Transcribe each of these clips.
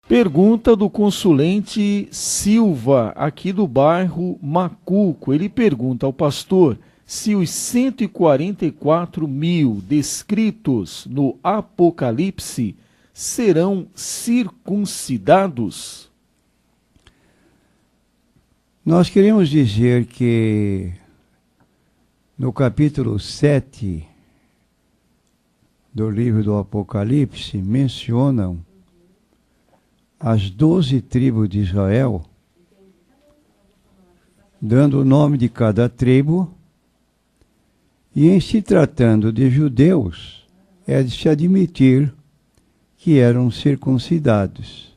Pergunta do consulente Silva, aqui do bairro Macuco. Ele pergunta ao pastor se os 144 mil descritos no Apocalipse serão circuncidados. Nós queremos dizer que no capítulo 7 do livro do Apocalipse mencionam as 12 tribos de Israel, dando o nome de cada tribo, e em se tratando de judeus, é de se admitir que eram circuncidados.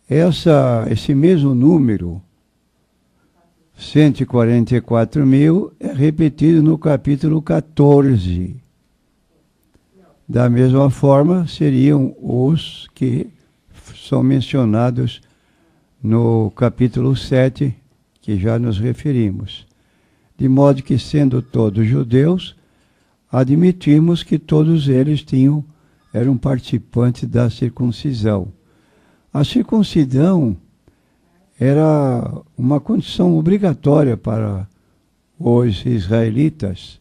Esse mesmo número, 144 mil, é repetido no capítulo 14. Da mesma forma, seriam os que são mencionados no capítulo 7, que já nos referimos. De modo que, sendo todos judeus, admitimos que todos eles eram participantes da circuncisão. A circuncisão era uma condição obrigatória para os israelitas.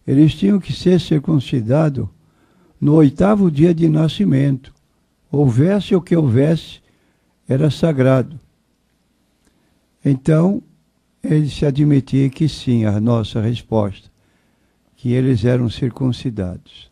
Eles tinham que ser circuncidados no 8º dia de nascimento. Houvesse o que houvesse, era sagrado. Então, ele se admitia que sim, a nossa resposta, que eles eram circuncidados.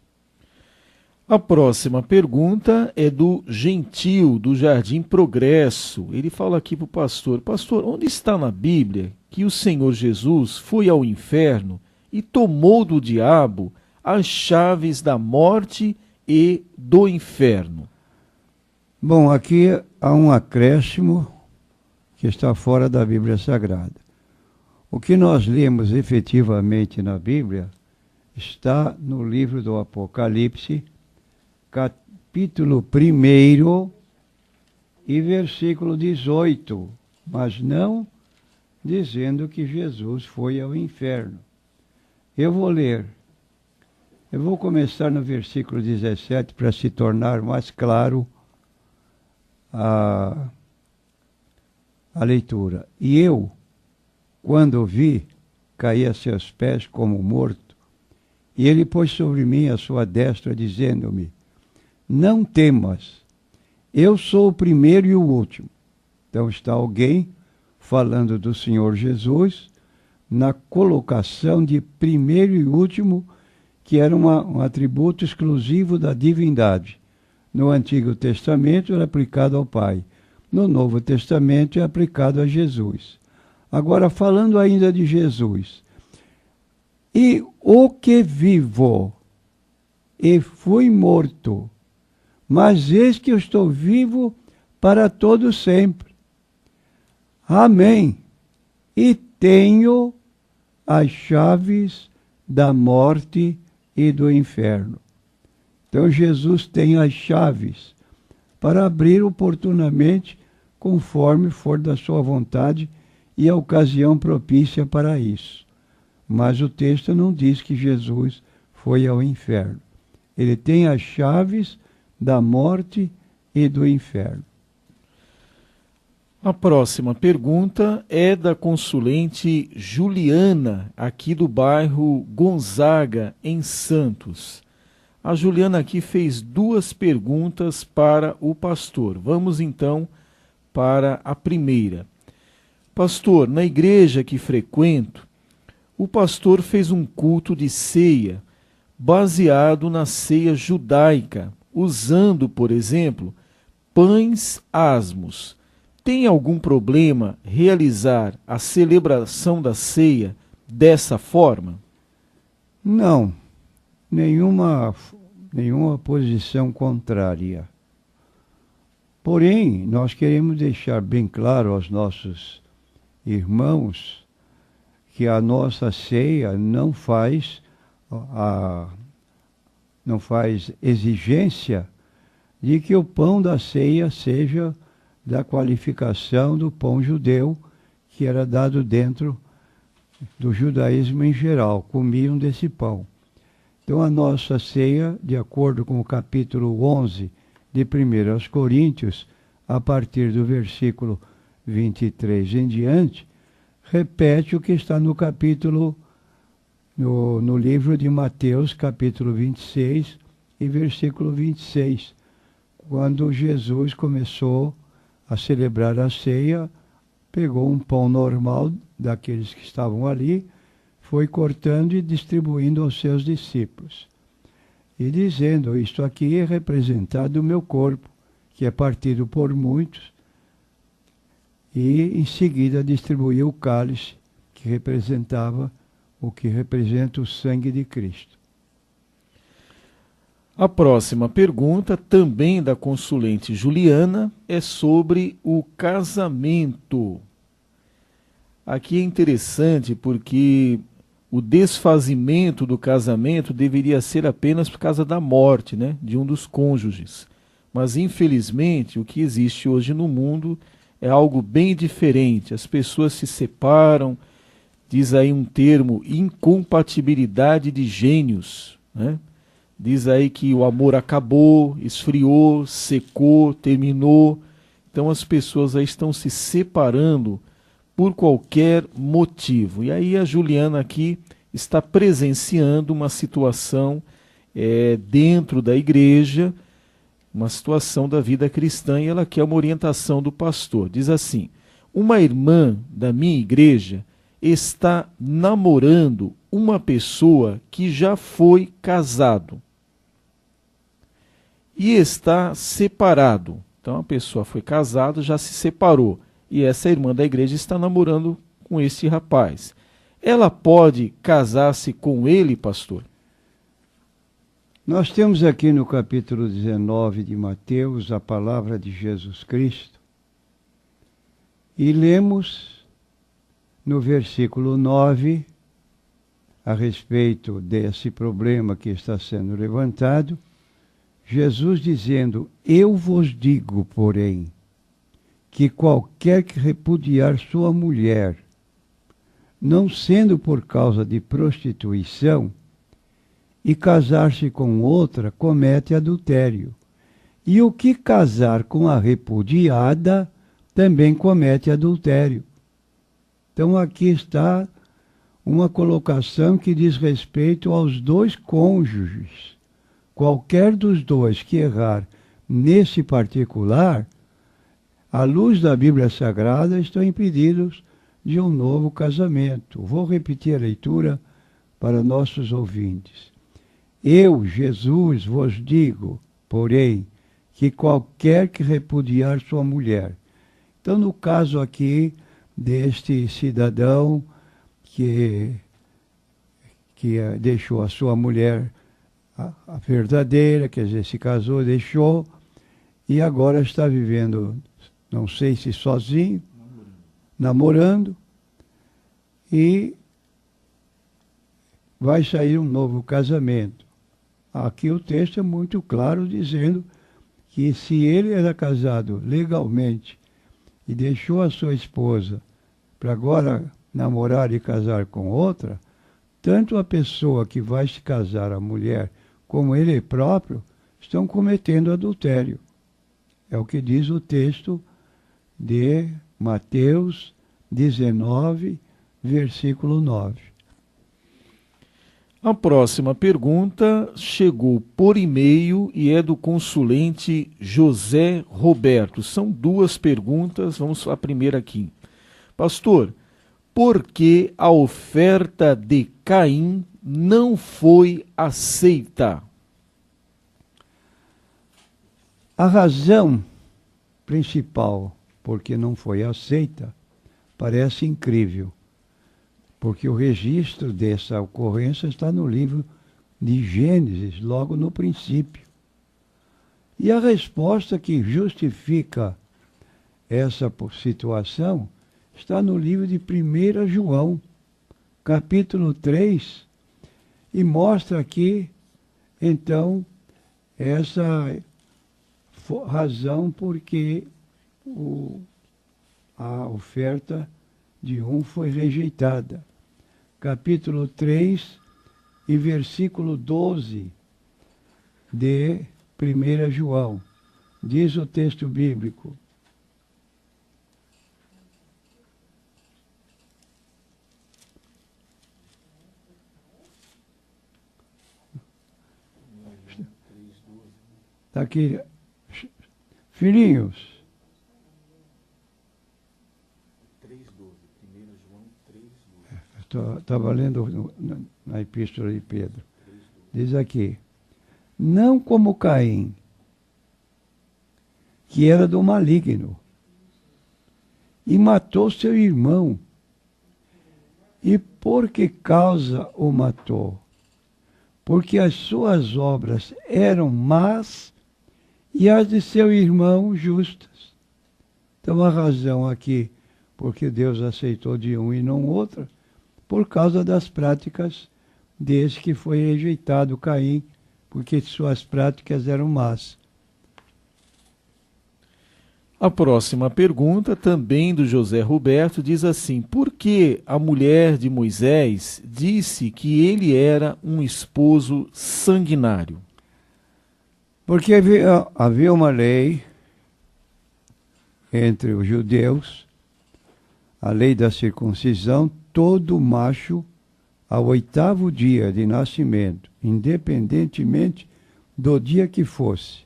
A próxima pergunta é do Gentil, do Jardim Progresso. Ele fala aqui para o pastor: pastor, onde está na Bíblia que o Senhor Jesus foi ao inferno e tomou do diabo as chaves da morte e do inferno? Bom, aqui há um acréscimo que está fora da Bíblia Sagrada. O que nós lemos efetivamente na Bíblia está no livro do Apocalipse, capítulo 1 e versículo 18, mas não dizendo que Jesus foi ao inferno. Eu vou ler. Eu vou começar no versículo 17 para se tornar mais claro a leitura. E eu, quando o vi, caí a seus pés como morto, e ele pôs sobre mim a sua destra, dizendo-me: não temas, eu sou o primeiro e o último. Então está alguém falando do Senhor Jesus na colocação de primeiro e último, que era um atributo exclusivo da divindade. No Antigo Testamento era aplicado ao Pai. No Novo Testamento é aplicado a Jesus. Agora, falando ainda de Jesus. E o que vivo e fui morto, mas eis que eu estou vivo para todo sempre. Amém. E tenho as chaves da morte e do inferno. Então Jesus tem as chaves para abrir oportunamente, conforme for da sua vontade e a ocasião propícia para isso. Mas o texto não diz que Jesus foi ao inferno. Ele tem as chaves da morte e do inferno. A próxima pergunta é da consulente Juliana, aqui do bairro Gonzaga, em Santos. A Juliana aqui fez 2 perguntas para o pastor. Vamos então para a primeira. Pastor, na igreja que frequento, o pastor fez um culto de ceia baseado na ceia judaica, usando, por exemplo, pães asmos. Tem algum problema realizar a celebração da ceia dessa forma? Não, nenhuma posição contrária. Porém, nós queremos deixar bem claro aos nossos irmãos que a nossa ceia não faz exigência de que o pão da ceia seja da qualificação do pão judeu, que era dado dentro do judaísmo em geral, comiam desse pão. Então a nossa ceia, de acordo com o capítulo 11 de 1 aos Coríntios, a partir do versículo 23 em diante, repete o que está no capítulo, no livro de Mateus, capítulo 26 e versículo 26, quando Jesus começou a celebrar a ceia, pegou um pão normal daqueles que estavam ali, foi cortando e distribuindo aos seus discípulos. E dizendo, isto aqui é representado o meu corpo, que é partido por muitos, e em seguida distribuiu o cálice, que representava o que representa o sangue de Cristo. A próxima pergunta, também da consulente Juliana, é sobre o casamento. Aqui é interessante porque o desfazimento do casamento deveria ser apenas por causa da morte, né, de um dos cônjuges. Mas, infelizmente, o que existe hoje no mundo é algo bem diferente. As pessoas se separam, diz aí um termo, incompatibilidade de gênios, né? Diz aí que o amor acabou, esfriou, secou, terminou. Então as pessoas aí estão se separando por qualquer motivo. E aí a Juliana aqui está presenciando uma situação dentro da igreja, uma situação da vida cristã, e ela quer uma orientação do pastor. Diz assim: uma irmã da minha igreja está namorando uma pessoa que já foi casado e está separado. Então a pessoa foi casada, já se separou, e essa irmã da igreja está namorando com esse rapaz. Ela pode casar-se com ele, pastor? Nós temos aqui no capítulo 19 de Mateus a palavra de Jesus Cristo e lemos no versículo 9 a respeito desse problema que está sendo levantado, Jesus dizendo: eu vos digo, porém, que qualquer que repudiar sua mulher, não sendo por causa de prostituição, e casar-se com outra, comete adultério. E o que casar com a repudiada, também comete adultério. Então aqui está uma colocação que diz respeito aos dois cônjuges. Qualquer dos dois que errar nesse particular, à luz da Bíblia Sagrada, estão impedidos de um novo casamento. Vou repetir a leitura para nossos ouvintes. Eu, Jesus, vos digo, porém, que qualquer que repudiar sua mulher. Então, no caso aqui deste cidadão que deixou a sua mulher, a verdadeira, quer dizer, se casou, deixou, e agora está vivendo, não sei se sozinho, namorando, e vai sair um novo casamento. Aqui o texto é muito claro, dizendo que se ele era casado legalmente e deixou a sua esposa para agora namorar e casar com outra, tanto a pessoa que vai se casar, a mulher, como ele próprio, estão cometendo adultério. É o que diz o texto de Mateus 19, versículo 9. A próxima pergunta chegou por e-mail e é do consulente José Roberto. São duas perguntas, vamos à primeira aqui. Pastor, por que a oferta de Caim não foi aceita? A razão principal por que não foi aceita parece incrível, porque o registro dessa ocorrência está no livro de Gênesis, logo no princípio. E a resposta que justifica essa situação está no livro de 1 João, capítulo 3, e mostra aqui, então, essa razão porque a oferta de um foi rejeitada. Capítulo 3 e versículo 12 de 1 João. Diz o texto bíblico. Está aqui. Filhinhos. 3,12. 1 João 3,12. Estava lendo na epístola de Pedro. Diz aqui. Não como Caim, que era do maligno, e matou seu irmão. E por que causa o matou? Porque as suas obras eram más e as de seu irmão justas. Então a razão aqui, porque Deus aceitou de um e não outro, por causa das práticas desse que foi rejeitado, Caim, porque suas práticas eram más. A próxima pergunta, também do José Roberto, diz assim: por que a mulher de Moisés disse que ele era um esposo sanguinário? Porque havia uma lei entre os judeus, a lei da circuncisão, todo macho, ao 8º dia de nascimento, independentemente do dia que fosse,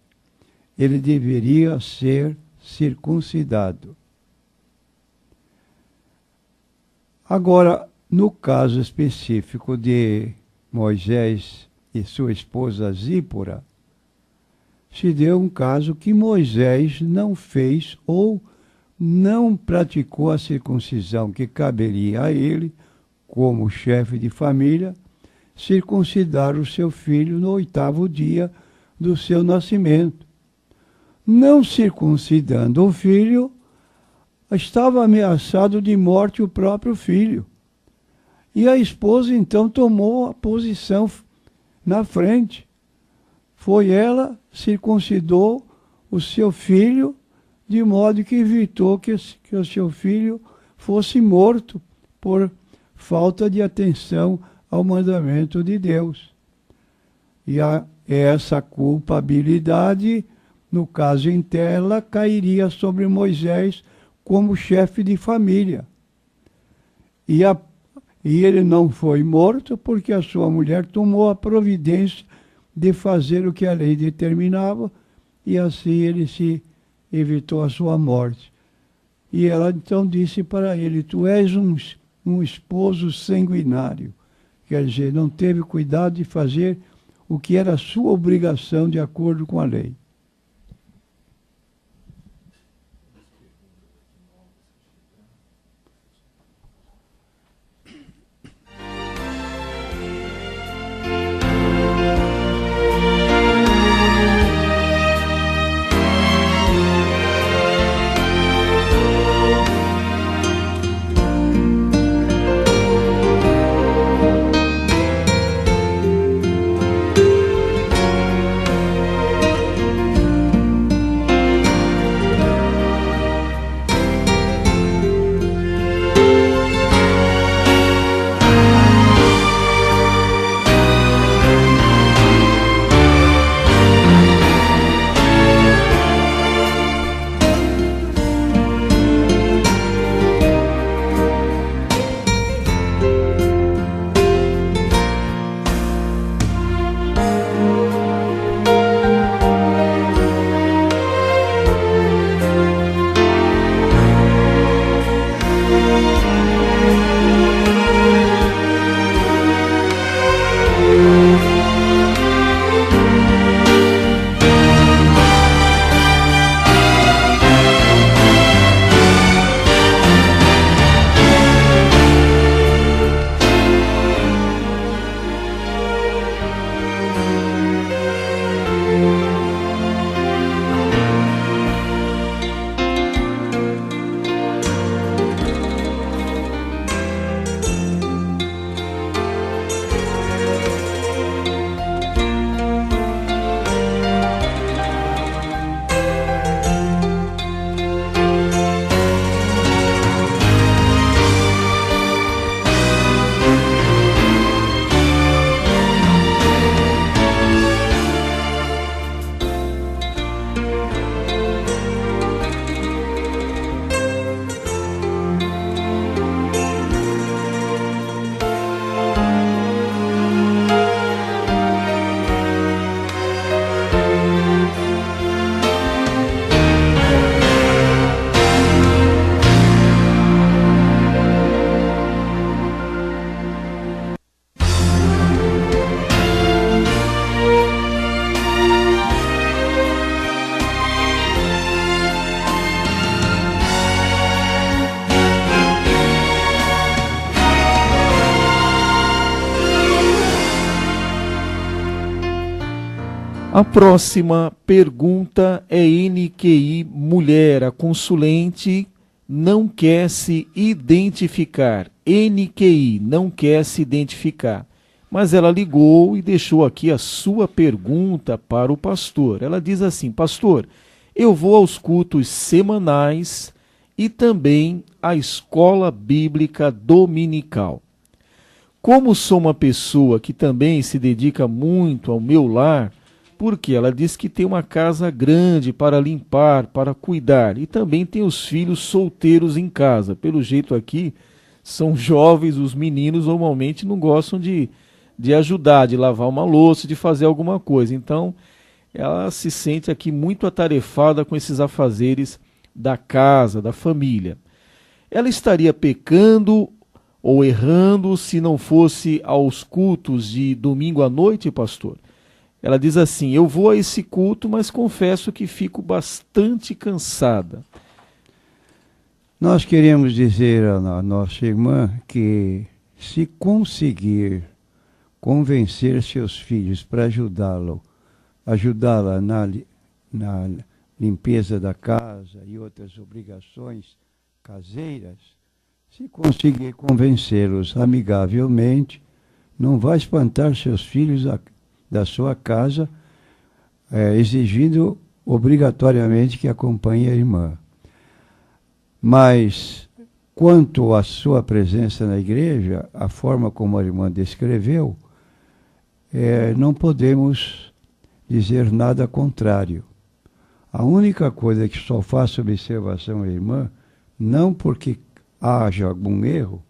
ele deveria ser circuncidado. Agora, no caso específico de Moisés e sua esposa Zípora, se deu um caso que Moisés não fez ou não praticou a circuncisão que caberia a ele, como chefe de família, circuncidar o seu filho no 8º dia do seu nascimento. Não circuncidando o filho, estava ameaçado de morte o próprio filho. E a esposa então tomou a posição na frente. Foi ela, circuncidou o seu filho, de modo que evitou que o seu filho fosse morto por falta de atenção ao mandamento de Deus. E essa culpabilidade, no caso em tela, cairia sobre Moisés como chefe de família. E ele não foi morto porque a sua mulher tomou a providência de fazer o que a lei determinava, e assim ele se evitou a sua morte. E ela então disse para ele: tu és um esposo sanguinário. Quer dizer, não teve cuidado de fazer o que era sua obrigação de acordo com a lei. A próxima pergunta é NQI Mulher. A consulente não quer se identificar. NQI não quer se identificar. Mas ela ligou e deixou aqui a sua pergunta para o pastor. Ela diz assim: pastor, eu vou aos cultos semanais e também à escola bíblica dominical. Como sou uma pessoa que também se dedica muito ao meu lar, porque ela diz que tem uma casa grande para limpar, para cuidar, e também tem os filhos solteiros em casa. Pelo jeito aqui, são jovens, os meninos normalmente não gostam de ajudar, de lavar uma louça, de fazer alguma coisa. Então, ela se sente aqui muito atarefada com esses afazeres da casa, da família. Ela estaria pecando ou errando se não fosse aos cultos de domingo à noite, pastor? Ela diz assim: eu vou a esse culto, mas confesso que fico bastante cansada. Nós queremos dizer à nossa irmã que, se conseguir convencer seus filhos para ajudá-la na limpeza da casa e outras obrigações caseiras, se conseguir convencê-los amigavelmente, não vai espantar seus filhos da sua casa, exigindo obrigatoriamente que acompanhe a irmã. Mas, quanto à sua presença na igreja, a forma como a irmã descreveu, não podemos dizer nada contrário. A única coisa que só faço observação à irmã, não porque haja algum erro,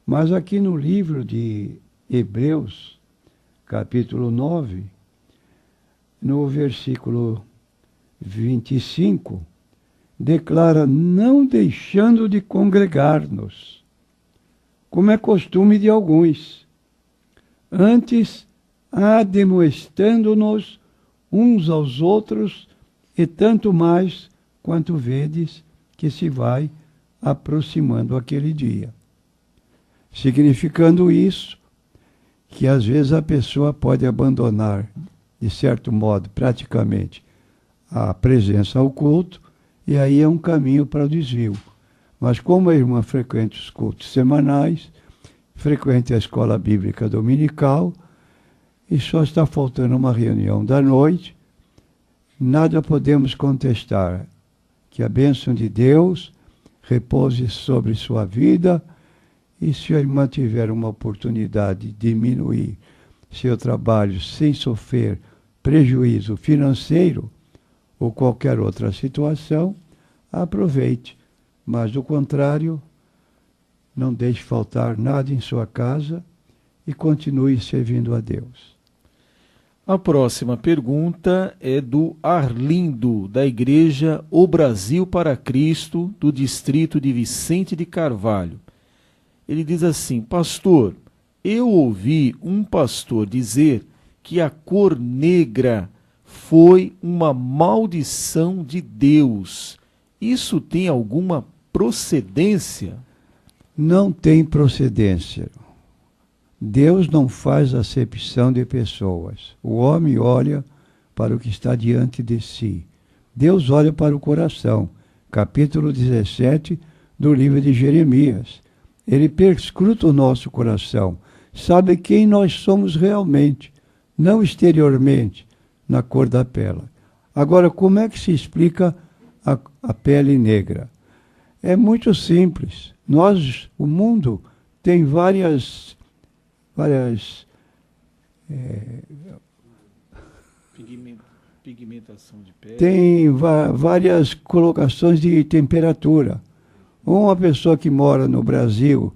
mas aqui no livro de Hebreus, capítulo 9, no versículo 25, declara: não deixando de congregar-nos, como é costume de alguns, antes admoestando-nos uns aos outros, e tanto mais quanto vedes que se vai aproximando aquele dia. Significando isso, que às vezes a pessoa pode abandonar, de certo modo, praticamente, a presença ao culto, e aí é um caminho para o desvio. Mas como a irmã frequenta os cultos semanais, frequenta a escola bíblica dominical, e só está faltando uma reunião da noite, nada podemos contestar. Que a bênção de Deus repouse sobre sua vida, e se a irmã tiver uma oportunidade de diminuir seu trabalho sem sofrer prejuízo financeiro ou qualquer outra situação, aproveite. Mas, do contrário, não deixe faltar nada em sua casa e continue servindo a Deus. A próxima pergunta é do Arlindo, da Igreja O Brasil para Cristo, do distrito de Vicente de Carvalho. Ele diz assim: pastor, eu ouvi um pastor dizer que a cor negra foi uma maldição de Deus. Isso tem alguma procedência? Não tem procedência. Deus não faz acepção de pessoas. O homem olha para o que está diante de si. Deus olha para o coração. Capítulo 17 do livro de Jeremias. Ele perscruta o nosso coração. Sabe quem nós somos realmente, não exteriormente, na cor da pele. Agora, como é que se explica a pele negra? É muito simples. O mundo tem várias pigmentação de pele. Tem várias colocações de temperatura. Uma pessoa que mora no Brasil,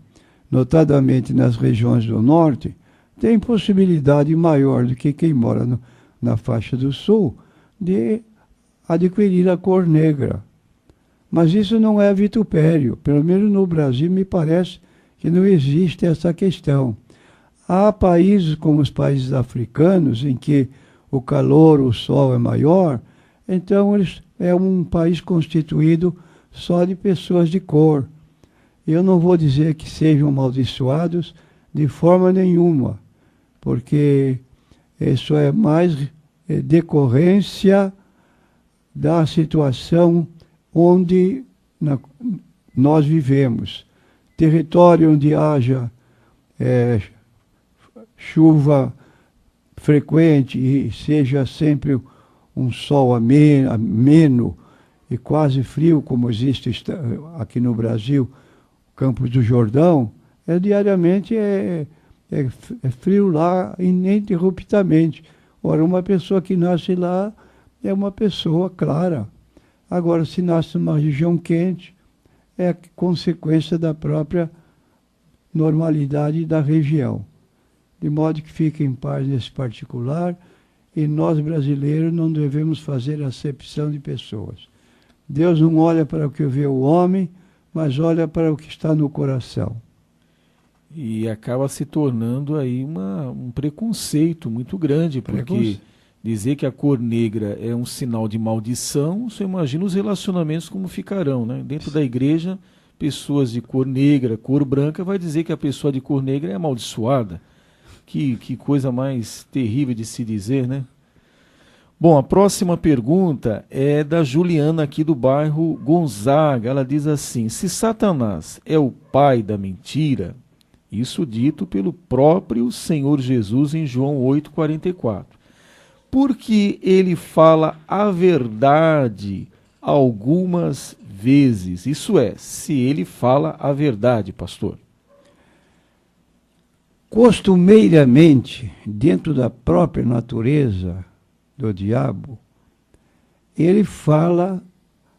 notadamente nas regiões do norte, tem possibilidade maior do que quem mora na faixa do sul de adquirir a cor negra. Mas isso não é vitupério. Pelo menos no Brasil me parece que não existe essa questão. Há países como os países africanos, em que o calor, o sol é maior, então é um país constituído só de pessoas de cor. Eu não vou dizer que sejam amaldiçoados de forma nenhuma, porque isso é mais decorrência da situação onde nós vivemos. Território onde haja chuva frequente e seja sempre um sol ameno e quase frio, como existe aqui no Brasil, Campos do Jordão, diariamente é frio lá ininterruptamente. Ora, uma pessoa que nasce lá é uma pessoa clara. Agora, se nasce numa região quente, é consequência da própria normalidade da região. De modo que fique em paz nesse particular, e nós brasileiros não devemos fazer acepção de pessoas. Deus não olha para o que vê o homem, mas olha para o que está no coração. E acaba se tornando aí um preconceito muito grande, porque dizer que a cor negra é um sinal de maldição, você imagina os relacionamentos como ficarão, né? Dentro da igreja, pessoas de cor negra, cor branca, vai dizer que a pessoa de cor negra é amaldiçoada. Que coisa mais terrível de se dizer, né? Bom, a próxima pergunta é da Juliana aqui do bairro Gonzaga. Ela diz assim: se Satanás é o pai da mentira, isso dito pelo próprio Senhor Jesus em João 8,44, por que ele fala a verdade algumas vezes? Isso é, se ele fala a verdade, pastor. Costumeiramente, dentro da própria natureza do diabo, ele fala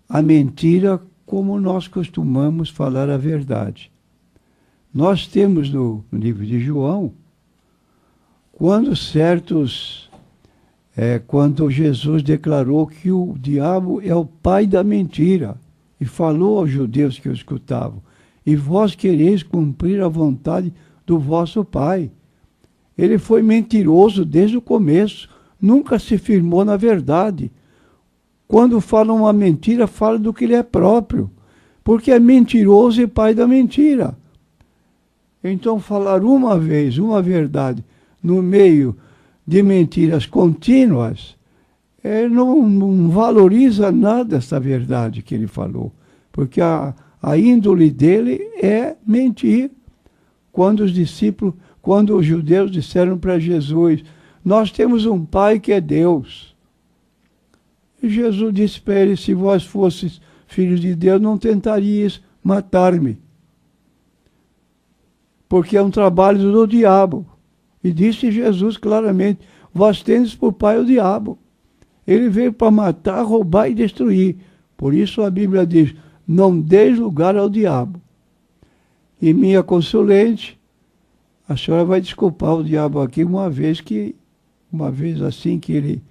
a mentira como nós costumamos falar a verdade. Nós temos no livro de João, quando Jesus declarou que o diabo é o pai da mentira, e falou aos judeus que o escutavam: e vós quereis cumprir a vontade do vosso pai. Ele foi mentiroso desde o começo, nunca se firmou na verdade. Quando fala uma mentira, fala do que ele é próprio, porque é mentiroso e pai da mentira. Então, falar uma vez uma verdade no meio de mentiras contínuas, não valoriza nada essa verdade que ele falou, porque a índole dele é mentir. Quando os judeus disseram para Jesus: nós temos um pai que é Deus. E Jesus disse para eles: se vós fosseis filhos de Deus, não tentarias matar-me, porque é um trabalho do diabo. E disse Jesus claramente: vós tendes por pai o diabo. Ele veio para matar, roubar e destruir. Por isso a Bíblia diz: não deis lugar ao diabo. E minha consulente, a senhora vai desculpar o diabo aqui uma vez assim que ele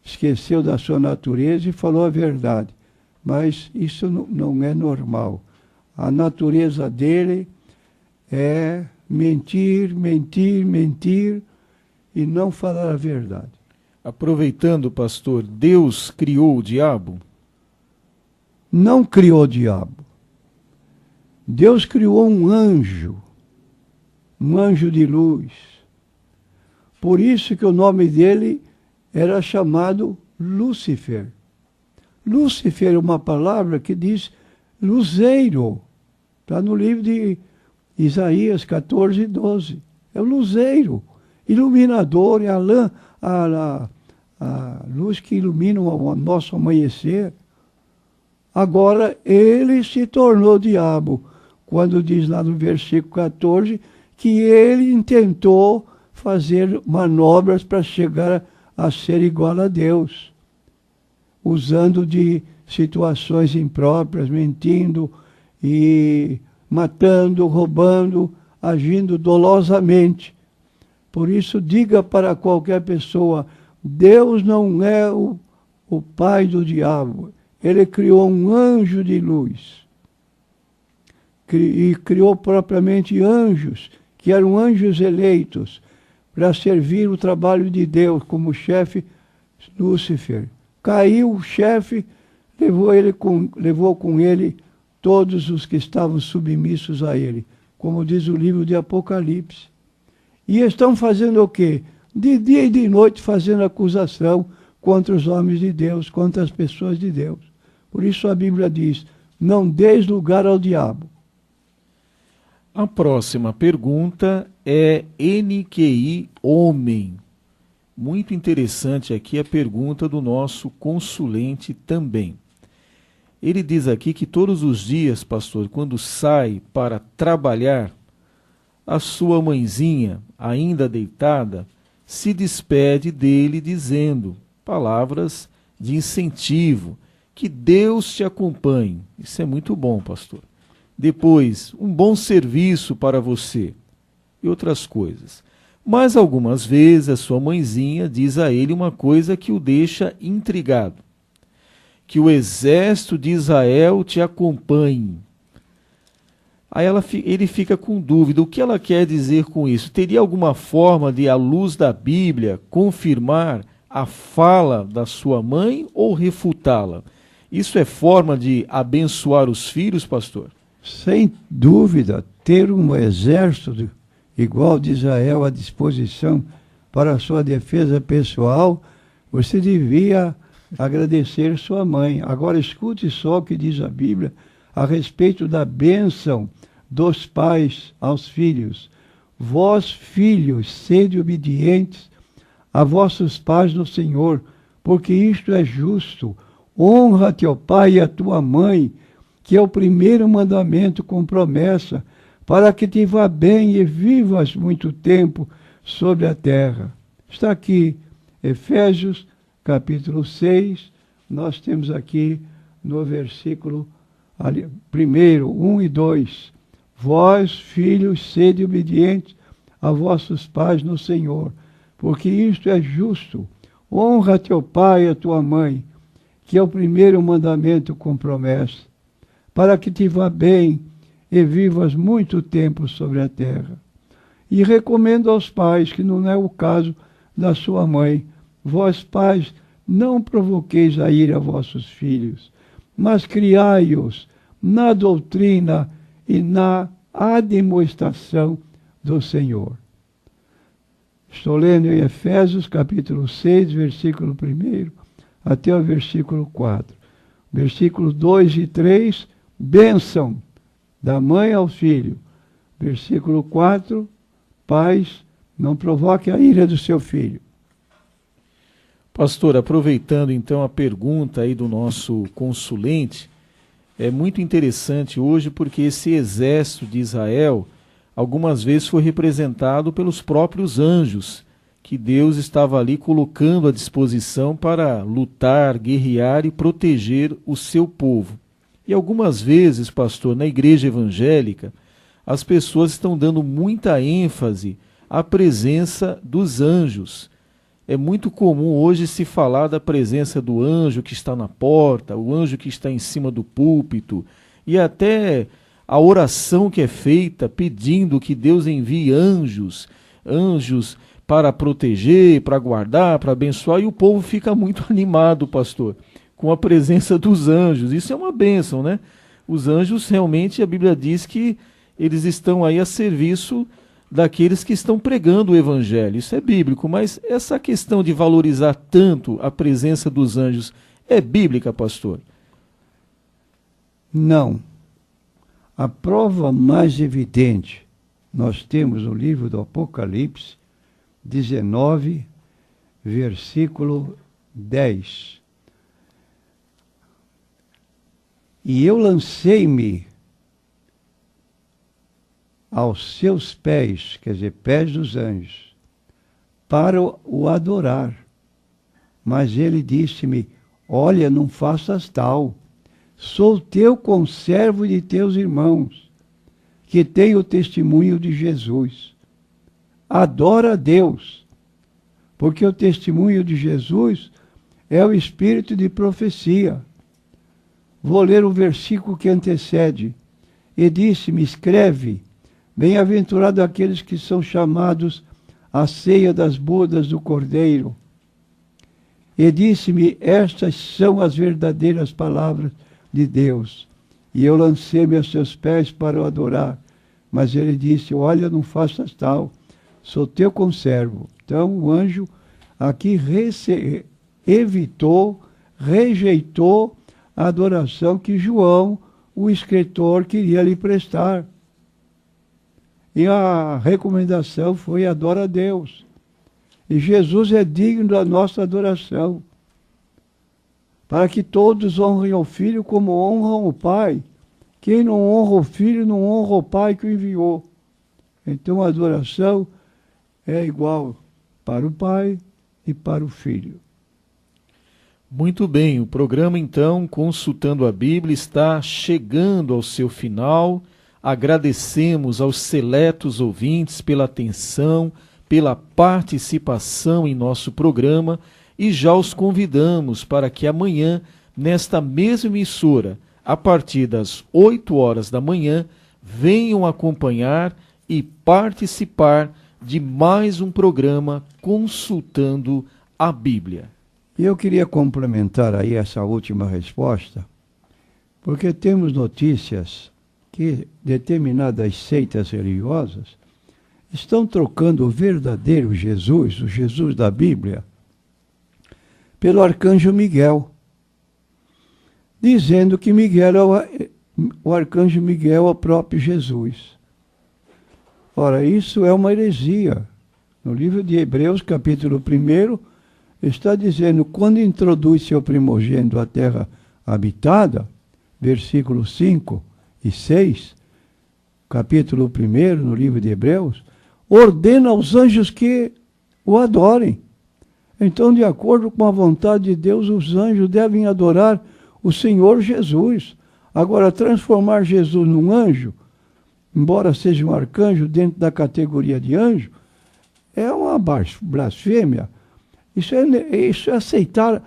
esqueceu da sua natureza e falou a verdade. Mas isso não é normal. A natureza dele é mentir, mentir, mentir e não falar a verdade. Aproveitando, pastor, Deus criou o diabo? Não criou o diabo. Deus criou um anjo de luz. Por isso que o nome dele era chamado Lúcifer. Lúcifer é uma palavra que diz luzeiro. Está no livro de Isaías 14:12. É o luzeiro, iluminador, é a luz que ilumina o nosso amanhecer. Agora ele se tornou diabo, quando diz lá no versículo 14 que ele intentou fazer manobras para chegar a ser igual a Deus, usando de situações impróprias, mentindo e matando, roubando, agindo dolosamente. Por isso, diga para qualquer pessoa: Deus não é o pai do diabo. Ele criou um anjo de luz. E criou propriamente anjos, que eram anjos eleitos, para servir o trabalho de Deus, como chefe Lúcifer. Caiu o chefe, levou com ele todos os que estavam submissos a ele, como diz o livro de Apocalipse. E estão fazendo o quê? de dia e de noite fazendo acusação contra os homens de Deus, contra as pessoas de Deus. Por isso a Bíblia diz, não deis lugar ao diabo. A próxima pergunta é NQI Homem. Muito interessante aqui a pergunta do nosso consulente também. Ele diz aqui que todos os dias, pastor, quando sai para trabalhar, a sua mãezinha, ainda deitada, se despede dele dizendo palavras de incentivo, que Deus te acompanhe. Isso é muito bom, pastor. Depois, um bom serviço para você e outras coisas. Mas algumas vezes a sua mãezinha diz a ele uma coisa que o deixa intrigado. Que o exército de Israel te acompanhe. Aí ele fica com dúvida. O que ela quer dizer com isso? Teria alguma forma de, à luz da Bíblia, confirmar a fala da sua mãe ou refutá-la? Isso é forma de abençoar os filhos, pastor? Sem dúvida, ter um exército igual de Israel à disposição para a sua defesa pessoal, você devia agradecer sua mãe. Agora escute só o que diz a Bíblia a respeito da bênção dos pais aos filhos. Vós, filhos, sede obedientes a vossos pais no Senhor, porque isto é justo. Honra teu pai e a tua mãe, que é o primeiro mandamento com promessa, para que te vá bem e vivas muito tempo sobre a terra. Está aqui, Efésios, capítulo 6, nós temos aqui no versículo 1 e 2. Vós, filhos, sede obedientes a vossos pais no Senhor, porque isto é justo. Honra teu pai e a tua mãe, que é o primeiro mandamento com promessa, para que te vá bem e vivas muito tempo sobre a terra. E recomendo aos pais, que não é o caso da sua mãe, vós pais, não provoqueis a ira a vossos filhos, mas criai-os na doutrina e na admoestação do Senhor. Estou lendo em Efésios capítulo 6, versículo 1 até o versículo 4. Versículos 2 e 3, bênção da mãe ao filho. Versículo 4, pais, não provoque a ira do seu filho. Pastor, aproveitando então a pergunta aí do nosso consulente, é muito interessante hoje porque esse exército de Israel algumas vezes foi representado pelos próprios anjos, que Deus estava ali colocando à disposição para lutar, guerrear e proteger o seu povo. E algumas vezes, pastor, na igreja evangélica, as pessoas estão dando muita ênfase à presença dos anjos. É muito comum hoje se falar da presença do anjo que está na porta, o anjo que está em cima do púlpito, e até a oração que é feita pedindo que Deus envie anjos para proteger, para guardar, para abençoar, e o povo fica muito animado, pastor, com a presença dos anjos. Isso é uma bênção, né? Os anjos realmente, a Bíblia diz que eles estão aí a serviço daqueles que estão pregando o evangelho. Isso é bíblico, mas essa questão de valorizar tanto a presença dos anjos é bíblica, pastor? Não. A prova mais evidente nós temos no livro do Apocalipse 19, versículo 10. E eu lancei-me aos seus pés, quer dizer, pés dos anjos, para o adorar. Mas ele disse-me, olha, não faças tal, sou teu conservo de teus irmãos, que têm o testemunho de Jesus. Adora a Deus, porque o testemunho de Jesus é o espírito de profecia. Vou ler o versículo que antecede. E disse-me, escreve, bem-aventurado aqueles que são chamados à ceia das bodas do Cordeiro. E disse-me, estas são as verdadeiras palavras de Deus. E eu lancei-me aos seus pés para o adorar. Mas ele disse, olha, não faças tal, sou teu conservo. Então o anjo aqui rejeitou a adoração que João, o escritor, queria lhe prestar. E a recomendação foi: adora a Deus. E Jesus é digno da nossa adoração, para que todos honrem ao Filho como honram o Pai. Quem não honra o Filho, não honra o Pai que o enviou. Então a adoração é igual para o Pai e para o Filho. Muito bem, o programa então, Consultando a Bíblia, está chegando ao seu final. Agradecemos aos seletos ouvintes pela atenção, pela participação em nosso programa e já os convidamos para que amanhã, nesta mesma emissora, a partir das 8 horas da manhã, venham acompanhar e participar de mais um programa Consultando a Bíblia. E eu queria complementar aí essa última resposta, porque temos notícias que determinadas seitas religiosas estão trocando o verdadeiro Jesus, o Jesus da Bíblia, pelo arcanjo Miguel, dizendo que o arcanjo Miguel é o próprio Jesus. Ora, isso é uma heresia. No livro de Hebreus, capítulo 1, está dizendo: quando introduz seu primogênito à terra habitada, versículos 5 e 6, capítulo 1, no livro de Hebreus, ordena aos anjos que o adorem. Então, de acordo com a vontade de Deus, os anjos devem adorar o Senhor Jesus. Agora, transformar Jesus num anjo, embora seja um arcanjo dentro da categoria de anjo, é uma blasfêmia. Isso é aceitar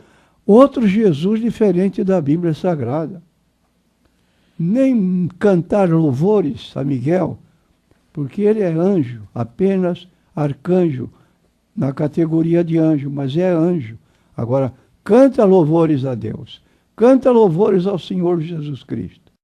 outro Jesus diferente da Bíblia Sagrada. Nem cantar louvores a Miguel, porque ele é anjo, apenas arcanjo, na categoria de anjo, mas é anjo. Agora, canta louvores a Deus, canta louvores ao Senhor Jesus Cristo.